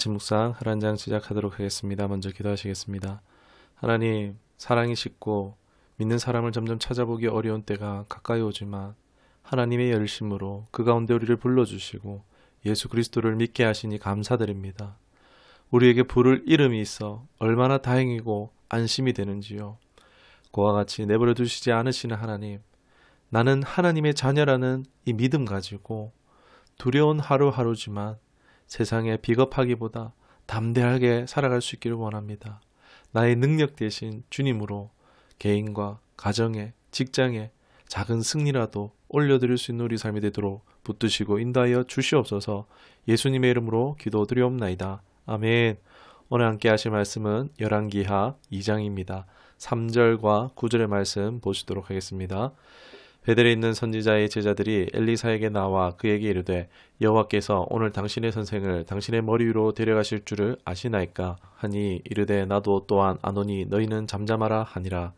아침 묵상 한 장 시작하도록 하겠습니다. 먼저 기도하시겠습니다. 하나님, 사랑이 식고 믿는 사람을 점점 찾아보기 어려운 때가 가까이 오지만 하나님의 열심으로 그 가운데 우리를 불러주시고 예수 그리스도를 믿게 하시니 감사드립니다. 우리에게 부를 이름이 있어 얼마나 다행이고 안심이 되는지요. 그와 같이 내버려 두시지 않으시는 하나님, 나는 하나님의 자녀라는 이 믿음 가지고 두려운 하루하루지만 세상에 비겁하기보다 담대하게 살아갈 수 있기를 원합니다. 나의 능력 대신 주님으로 개인과 가정에, 직장에 작은 승리라도 올려드릴 수 있는 우리 삶이 되도록 붙드시고 인도하여 주시옵소서. 예수님의 이름으로 기도드리옵나이다. 아멘. 오늘 함께 하실 말씀은 열왕기하 2장입니다. 3절과 9절의 말씀 보시도록 하겠습니다. 베델에 있는 선지자의 제자들이 엘리사에게 나와 그에게 이르되 여호와께서 오늘 당신의 선생을 당신의 머리 위로 데려가실 줄을 아시나이까 하니 이르되 나도 또한 아노니 너희는 잠잠하라 하니라.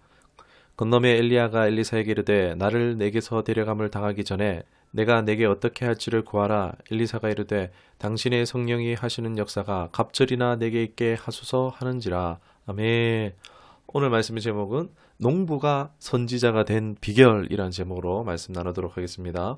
건너매 엘리야가 엘리사에게 이르되 나를 내게서 데려감을 당하기 전에 내가 내게 어떻게 할지를 구하라. 엘리사가 이르되 당신의 성령이 하시는 역사가 갑절이나 내게 있게 하소서 하는지라. 아멘. 오늘 말씀의 제목은 농부가 선지자가 된 비결이라는 제목으로 말씀 나누도록 하겠습니다.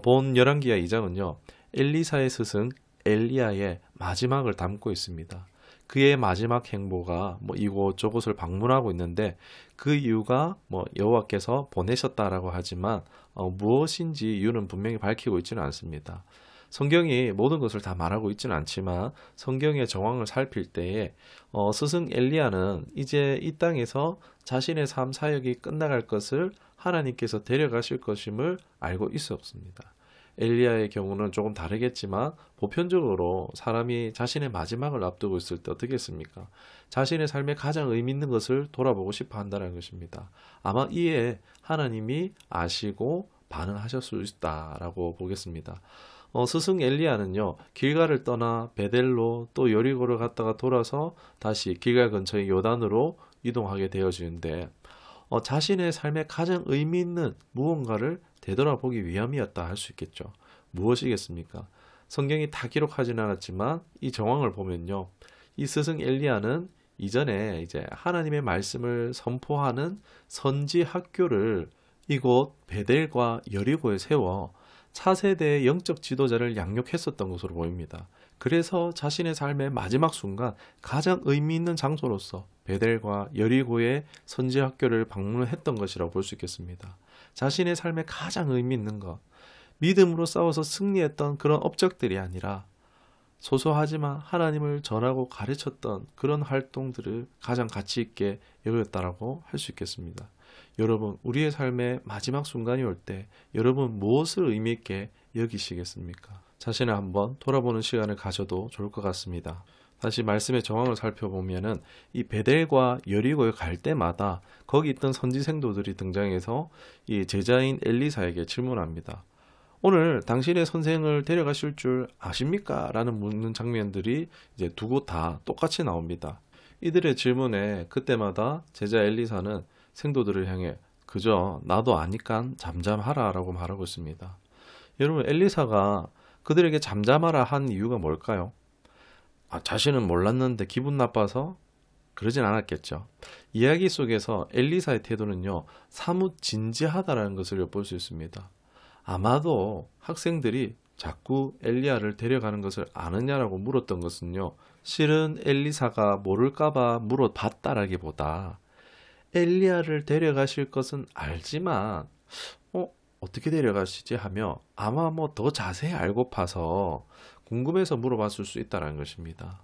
본 열왕기하 2장은요. 엘리사의 스승 엘리야의 마지막을 담고 있습니다. 그의 마지막 행보가 이곳저곳을 방문하고 있는데 그 이유가 여호와께서 보내셨다라고 하지만 무엇인지 이유는 분명히 밝히고 있지는 않습니다. 성경이 모든 것을 다 말하고 있지는 않지만 성경의 정황을 살필 때에 스승 엘리야는 이제 이 땅에서 자신의 삶 사역이 끝나갈 것을 하나님께서 데려가실 것임을 알고 있었습니다. 엘리야의 경우는 조금 다르겠지만 보편적으로 사람이 자신의 마지막을 앞두고 있을 때 어떻게 했습니까? 자신의 삶에 가장 의미 있는 것을 돌아보고 싶어 한다는 것입니다. 아마 이에 하나님이 아시고 반응하셨을 수 있다라고 보겠습니다. 스승 엘리야는요, 길갈을 떠나 베델로 또 여리고를 갔다가 돌아서 다시 길갈 근처의 요단으로 이동하게 되어지는데 자신의 삶에 가장 의미 있는 무언가를 되돌아보기 위함이었다 할 수 있겠죠. 무엇이겠습니까? 성경이 다 기록하지는 않았지만 이 정황을 보면요, 이 스승 엘리야는 이전에 이제 하나님의 말씀을 선포하는 선지 학교를 이곳 베델과 여리고에 세워 차세대의 영적 지도자를 양육했었던 것으로 보입니다. 그래서 자신의 삶의 마지막 순간 가장 의미 있는 장소로서 베델과 여리고의 선지 학교를 방문했던 것이라고 볼 수 있겠습니다. 자신의 삶에 가장 의미 있는 것, 믿음으로 싸워서 승리했던 그런 업적들이 아니라 소소하지만 하나님을 전하고 가르쳤던 그런 활동들을 가장 가치 있게 여겼다라고 할 수 있겠습니다. 여러분, 우리의 삶의 마지막 순간이 올 때 여러분 무엇을 의미 있게 여기시겠습니까? 자신을 한번 돌아보는 시간을 가져도 좋을 것 같습니다. 다시 말씀의 정황을 살펴보면은 이 베델과 여리고에 갈 때마다 거기 있던 선지 생도들이 등장해서 이 제자인 엘리사에게 질문합니다. 오늘 당신의 선생을 데려가실 줄 아십니까? 라는 묻는 장면들이 이제 두 곳 다 똑같이 나옵니다. 이들의 질문에 그때마다 제자 엘리사는 생도들을 향해 그저 나도 아니깐 잠잠하라 라고 말하고 있습니다. 여러분, 엘리사가 그들에게 잠잠하라 한 이유가 뭘까요? 자신은 몰랐는데 기분 나빠서? 그러진 않았겠죠. 이야기 속에서 엘리사의 태도는요, 사뭇 진지하다라는 것을 엿볼 수 있습니다. 아마도 학생들이 자꾸 엘리야를 데려가는 것을 아느냐라고 물었던 것은요, 실은 엘리사가 모를까봐 물어봤다라기보다 엘리야를 데려가실 것은 알지만 어떻게 데려가시지 하며 아마 더 자세히 알고 파서 궁금해서 물어봤을 수 있다는 것입니다.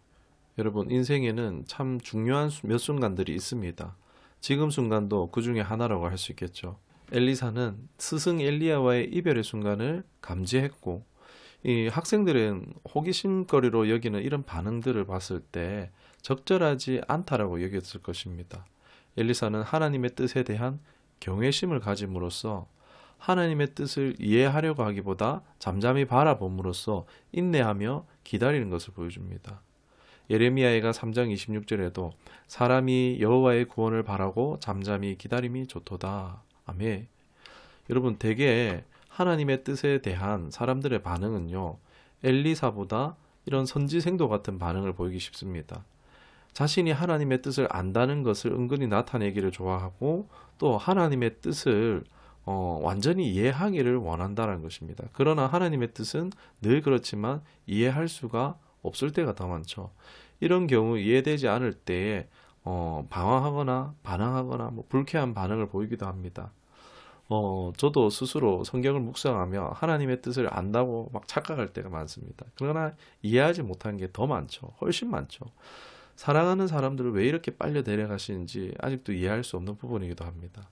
여러분, 인생에는 참 중요한 몇 순간들이 있습니다. 지금 순간도 그 중에 하나라고 할 수 있겠죠. 엘리사는 스승 엘리야와의 이별의 순간을 감지했고 이 학생들은 호기심거리로 여기는 이런 반응들을 봤을 때 적절하지 않다라고 여겼을 것입니다. 엘리사는 하나님의 뜻에 대한 경외심을 가짐으로써 하나님의 뜻을 이해하려고 하기보다 잠잠히 바라봄으로써 인내하며 기다리는 것을 보여줍니다. 예레미야가 3장 26절에도 사람이 여호와의 구원을 바라고 잠잠히 기다림이 좋도다. 아멘. 여러분, 대개 하나님의 뜻에 대한 사람들의 반응은요, 엘리사보다 이런 선지생도 같은 반응을 보이기 쉽습니다. 자신이 하나님의 뜻을 안다는 것을 은근히 나타내기를 좋아하고 또 하나님의 뜻을 완전히 이해하기를 원한다는 것입니다. 그러나 하나님의 뜻은 늘 그렇지만 이해할 수가 없을 때가 더 많죠. 이런 경우 이해되지 않을 때에 방황하거나 반항하거나 불쾌한 반응을 보이기도 합니다. 저도 스스로 성경을 묵상하며 하나님의 뜻을 안다고 막 착각할 때가 많습니다. 그러나 이해하지 못한 게 더 많죠. 훨씬 많죠. 사랑하는 사람들을 왜 이렇게 빨려 데려가시는지 아직도 이해할 수 없는 부분이기도 합니다.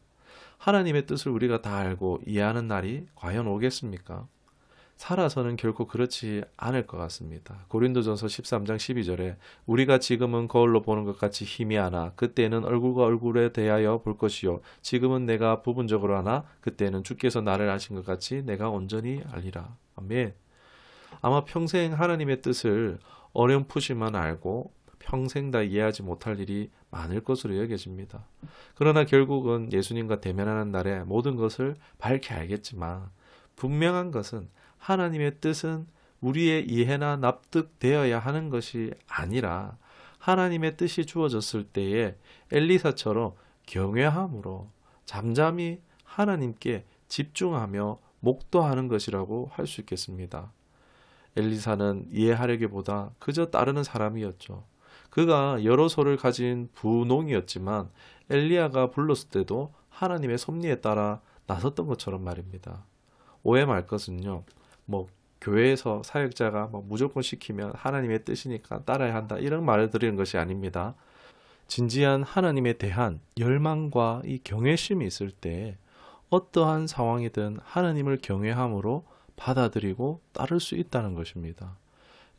하나님의 뜻을 우리가 다 알고 이해하는 날이 과연 오겠습니까? 살아서는 결코 그렇지 않을 것 같습니다. 고린도전서 13장 12절에 우리가 지금은 거울로 보는 것 같이 희미하나 그때는 얼굴과 얼굴에 대하여 볼 것이요 지금은 내가 부분적으로 하나 그때는 주께서 나를 아신 것 같이 내가 온전히 알리라. 아멘. 아마 평생 하나님의 뜻을 어렴풋이만 알고 평생 다 이해하지 못할 일이 많을 것으로 여겨집니다. 그러나 결국은 예수님과 대면하는 날에 모든 것을 밝히 알겠지만 분명한 것은 하나님의 뜻은 우리의 이해나 납득되어야 하는 것이 아니라 하나님의 뜻이 주어졌을 때에 엘리사처럼 경외함으로 잠잠히 하나님께 집중하며 목도하는 것이라고 할 수 있겠습니다. 엘리사는 이해하려기보다 그저 따르는 사람이었죠. 그가 여러 소를 가진 부농이었지만 엘리야가 불렀을 때도 하나님의 섭리에 따라 나섰던 것처럼 말입니다. 오해 말 것은요. 교회에서 사역자가 무조건 시키면 하나님의 뜻이니까 따라야 한다 이런 말을 드리는 것이 아닙니다. 진지한 하나님에 대한 열망과 이 경외심이 있을 때 어떠한 상황이든 하나님을 경외함으로 받아들이고 따를 수 있다는 것입니다.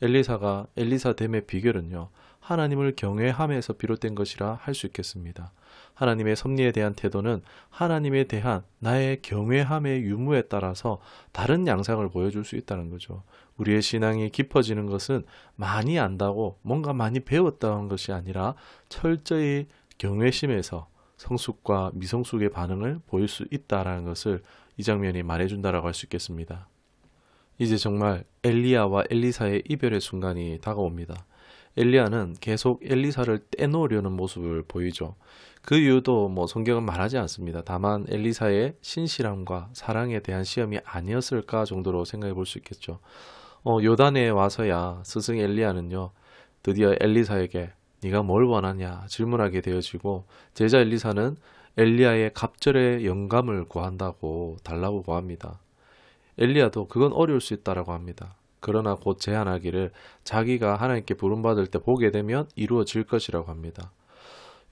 엘리사가 엘리사됨의 비결은요. 하나님을 경외함에서 비롯된 것이라 할 수 있겠습니다. 하나님의 섭리에 대한 태도는 하나님에 대한 나의 경외함의 유무에 따라서 다른 양상을 보여줄 수 있다는 거죠. 우리의 신앙이 깊어지는 것은 많이 안다고 뭔가 많이 배웠다는 것이 아니라 철저히 경외심에서 성숙과 미성숙의 반응을 보일 수 있다는 것을 이 장면이 말해준다라고 할 수 있겠습니다. 이제 정말 엘리야와 엘리사의 이별의 순간이 다가옵니다. 엘리야는 계속 엘리사를 떼놓으려는 모습을 보이죠. 그 이유도 성경은 말하지 않습니다. 다만 엘리사의 신실함과 사랑에 대한 시험이 아니었을까 정도로 생각해 볼 수 있겠죠. 요단에 와서야 스승 엘리야는요. 드디어 엘리사에게 네가 뭘 원하냐 질문하게 되어지고 제자 엘리사는 엘리야의 갑절의 영감을 구한다고 달라고 구합니다. 엘리야도 그건 어려울 수 있다라고 합니다. 그러나 곧 제안하기를 자기가 하나님께 부름받을 때 보게 되면 이루어질 것이라고 합니다.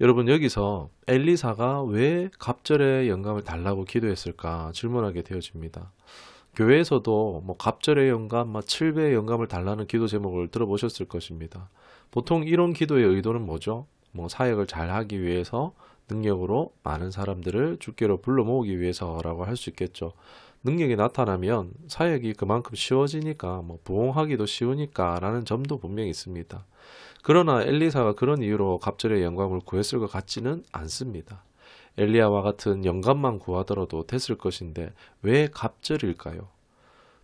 여러분 여기서 엘리사가 왜 갑절의 영감을 달라고 기도했을까 질문하게 되어집니다. 교회에서도 갑절의 영감, 7배의 영감을 달라는 기도 제목을 들어보셨을 것입니다. 보통 이런 기도의 의도는 뭐죠? 사역을 잘 하기 위해서 능력으로 많은 사람들을 주께로 불러 모으기 위해서라고 할 수 있겠죠. 능력이 나타나면 사역이 그만큼 쉬워지니까 부흥하기도 쉬우니까 라는 점도 분명히 있습니다. 그러나 엘리사가 그런 이유로 갑절의 영감을 구했을 것 같지는 않습니다. 엘리야와 같은 영감만 구하더라도 됐을 것인데 왜 갑절일까요?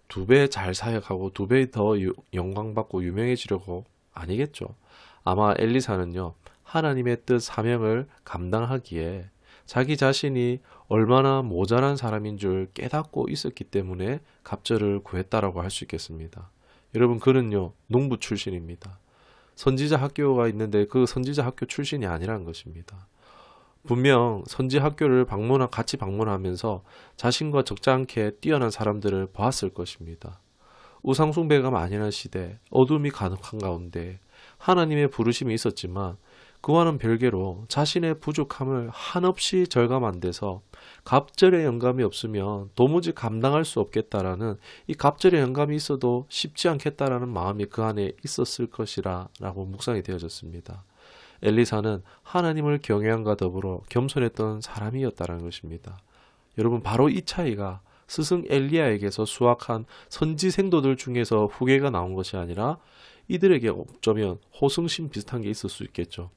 2배 잘 사역하고 2배 더 영광받고 유명해지려고 아니겠죠. 아마 엘리사는요. 하나님의 뜻 사명을 감당하기에 자기 자신이 얼마나 모자란 사람인 줄 깨닫고 있었기 때문에 갑절을 구했다라고 할 수 있겠습니다. 여러분 그는요 농부 출신입니다. 선지자 학교가 있는데 그 선지자 학교 출신이 아니라는 것입니다. 분명 선지 학교를 같이 방문하면서 자신과 적지않게 뛰어난 사람들을 보았을 것입니다. 우상숭배가 만연한 시대, 어둠이 가득한 가운데 하나님의 부르심이 있었지만 그와는 별개로 자신의 부족함을 한없이 절감한 데서 갑절의 영감이 없으면 도무지 감당할 수 없겠다라는 이 갑절의 영감이 있어도 쉽지 않겠다라는 마음이 그 안에 있었을 것이라 라고 묵상이 되어졌습니다. 엘리사는 하나님을 경외함과 더불어 겸손했던 사람이었다는 것입니다. 여러분 바로 이 차이가 스승 엘리야에게서 수확한 선지 생도들 중에서 후계가 나온 것이 아니라 이들에게 어쩌면 호승심 비슷한 게 있을 수 있겠죠.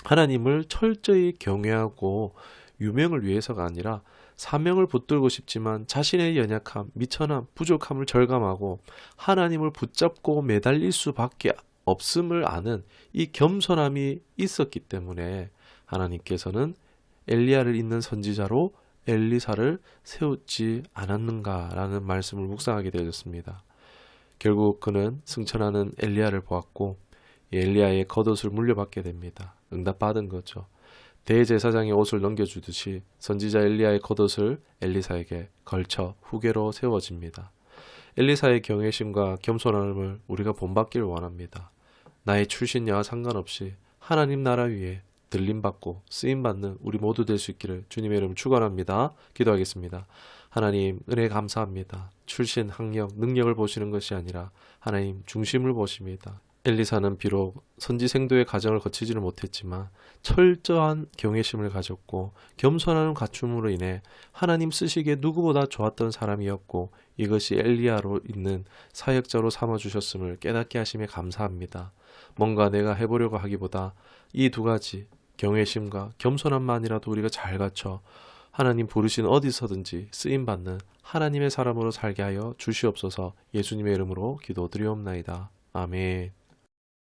하나님을 철저히 경외하고 유명을 위해서가 아니라 사명을 붙들고 싶지만 자신의 연약함, 미천함, 부족함을 절감하고 하나님을 붙잡고 매달릴 수밖에 없음을 아는 이 겸손함이 있었기 때문에 하나님께서는 엘리야를 잇는 선지자로 엘리사를 세우지 않았는가라는 말씀을 묵상하게 되어졌습니다. 결국 그는 승천하는 엘리야를 보았고 엘리야의 겉옷을 물려받게 됩니다. 응답받은 거죠. 대제사장의 옷을 넘겨주듯이 선지자 엘리야의 겉옷을 엘리사에게 걸쳐 후계로 세워집니다. 엘리사의 경외심과 겸손함을 우리가 본받기를 원합니다. 나의 출신여와 상관없이 하나님 나라 위에 들림받고 쓰임받는 우리 모두 될 수 있기를 주님의 이름 축원합니다. 기도하겠습니다. 하나님 은혜 감사합니다. 출신, 학력, 능력을 보시는 것이 아니라 하나님 중심을 보십니다. 엘리사는 비록 선지생도의 과정을 거치지는 못했지만 철저한 경외심을 가졌고 겸손함을 갖춤으로 인해 하나님 쓰시기에 누구보다 좋았던 사람이었고 이것이 엘리야로 있는 사역자로 삼아주셨음을 깨닫게 하심에 감사합니다. 뭔가 내가 해보려고 하기보다 이 두 가지 경외심과 겸손함만이라도 우리가 잘 갖춰 하나님 부르신 어디서든지 쓰임받는 하나님의 사람으로 살게 하여 주시옵소서. 예수님의 이름으로 기도드리옵나이다. 아멘.